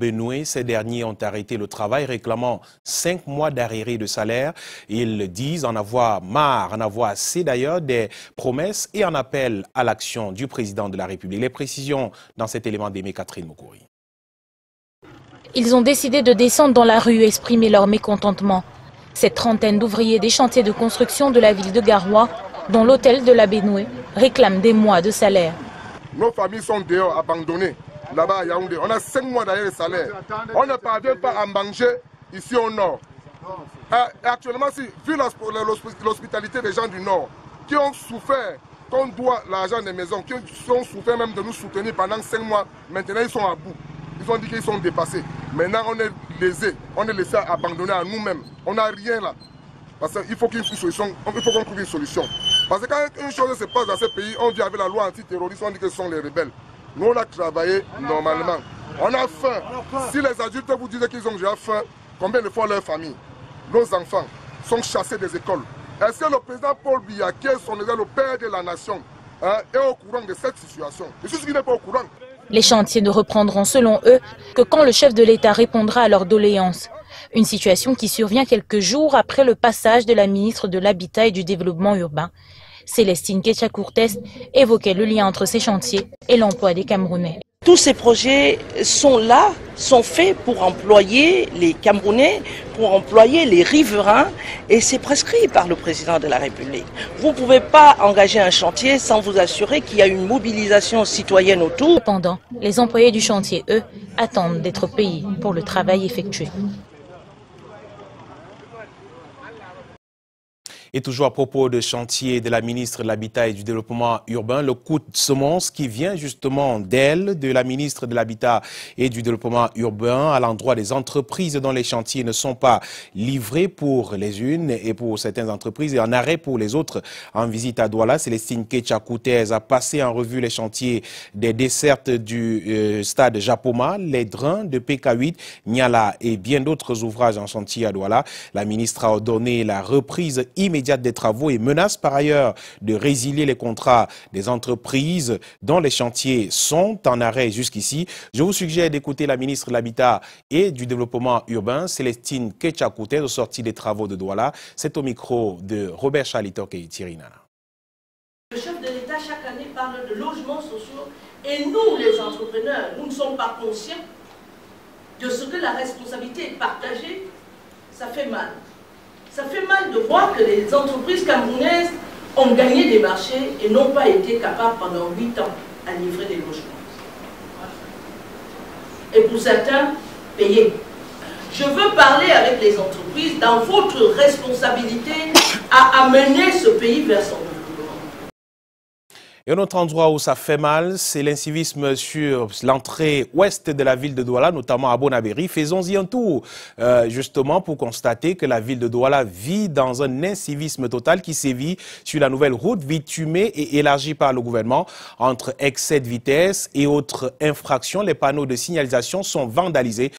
Benoué. Ces derniers ont arrêté le travail réclamant 5 mois d'arriérés de salaire. Ils disent en avoir marre, en avoir assez d'ailleurs des promesses et en appellent à l'action du président de la République. Les précisions dans cet élément d'Aimé Catherine Moukouri. Ils ont décidé de descendre dans la rue et exprimer leur mécontentement. Cette trentaine d'ouvriers des chantiers de construction de la ville de Garoua, dont l'hôtel de la Benoué, réclament des mois de salaire. Nos familles sont dehors, abandonnées. Là-bas à Yaoundé, on a 5 mois d'arrière de salaire. On ne parvient pas à manger ici au nord. Actuellement, vu l'hospitalité des gens du nord, qui ont souffert, qu'on doit l'argent des maisons, qui ont souffert même de nous soutenir pendant 5 mois, maintenant ils sont à bout. Ils ont dit qu'ils sont dépassés. Maintenant on est lésés, on est laissé abandonner à nous-mêmes. On n'a rien là. Parce qu'il faut qu'il y ait une solution, il faut qu'on trouve une solution. Parce que quand une chose se passe dans ce pays, on vient avec la loi antiterroriste, on dit que ce sont les rebelles. Nous, on a travaillé normalement. On a faim. Si les adultes vous disent qu'ils ont déjà faim, combien de fois leur famille, nos enfants, sont chassés des écoles? Est-ce que le président Paul Biya, qui est son le père de la nation, est au courant de cette situation? Je suis sûr qu'il n'est pas au courant. Les chantiers ne reprendront selon eux que quand le chef de l'État répondra à leurs doléances. Une situation qui survient quelques jours après le passage de la ministre de l'Habitat et du Développement urbain. Célestine Ketcha-Courtès évoquait le lien entre ces chantiers et l'emploi des Camerounais. Tous ces projets sont là, sont faits pour employer les Camerounais, pour employer les riverains, et c'est prescrit par le président de la République. Vous ne pouvez pas engager un chantier sans vous assurer qu'il y a une mobilisation citoyenne autour. Cependant, les employés du chantier, eux, attendent d'être payés pour le travail effectué. Et toujours à propos de chantier de la ministre de l'Habitat et du Développement urbain, le coup de semonce qui vient justement d'elle, de la ministre de l'Habitat et du Développement urbain, à l'endroit des entreprises dont les chantiers ne sont pas livrés pour les unes et pour certaines entreprises et en arrêt pour les autres. En visite à Douala, Célestine Ketcha-Courtès a passé en revue les chantiers des dessertes du stade Japoma, les drains de PK8, Niala et bien d'autres ouvrages en chantier à Douala. La ministre a ordonné la reprise immédiate des travaux et menace par ailleurs de résilier les contrats des entreprises dont les chantiers sont en arrêt jusqu'ici. Je vous suggère d'écouter la ministre de l'Habitat et du Développement urbain, Célestine Ketcha-Courtès, au sorti des travaux de Douala. C'est au micro de Robert Chalitok et Thierry Nana. Le chef de l'État chaque année parle de logements sociaux et nous, les entrepreneurs, nous ne sommes pas conscients de ce que la responsabilité est partagée. Ça fait mal. Ça fait mal de voir que les entreprises camerounaises ont gagné des marchés et n'ont pas été capables pendant 8 ans à livrer des logements. Et pour certains, payer. Je veux parler avec les entreprises dans votre responsabilité à amener ce pays vers son développement. Et un autre endroit où ça fait mal, c'est l'incivisme sur l'entrée ouest de la ville de Douala, notamment à Bonabéry. Faisons-y un tour, justement, pour constater que la ville de Douala vit dans un incivisme total qui sévit sur la nouvelle route bitumée et élargie par le gouvernement. Entre excès de vitesse et autres infractions, les panneaux de signalisation sont vandalisés.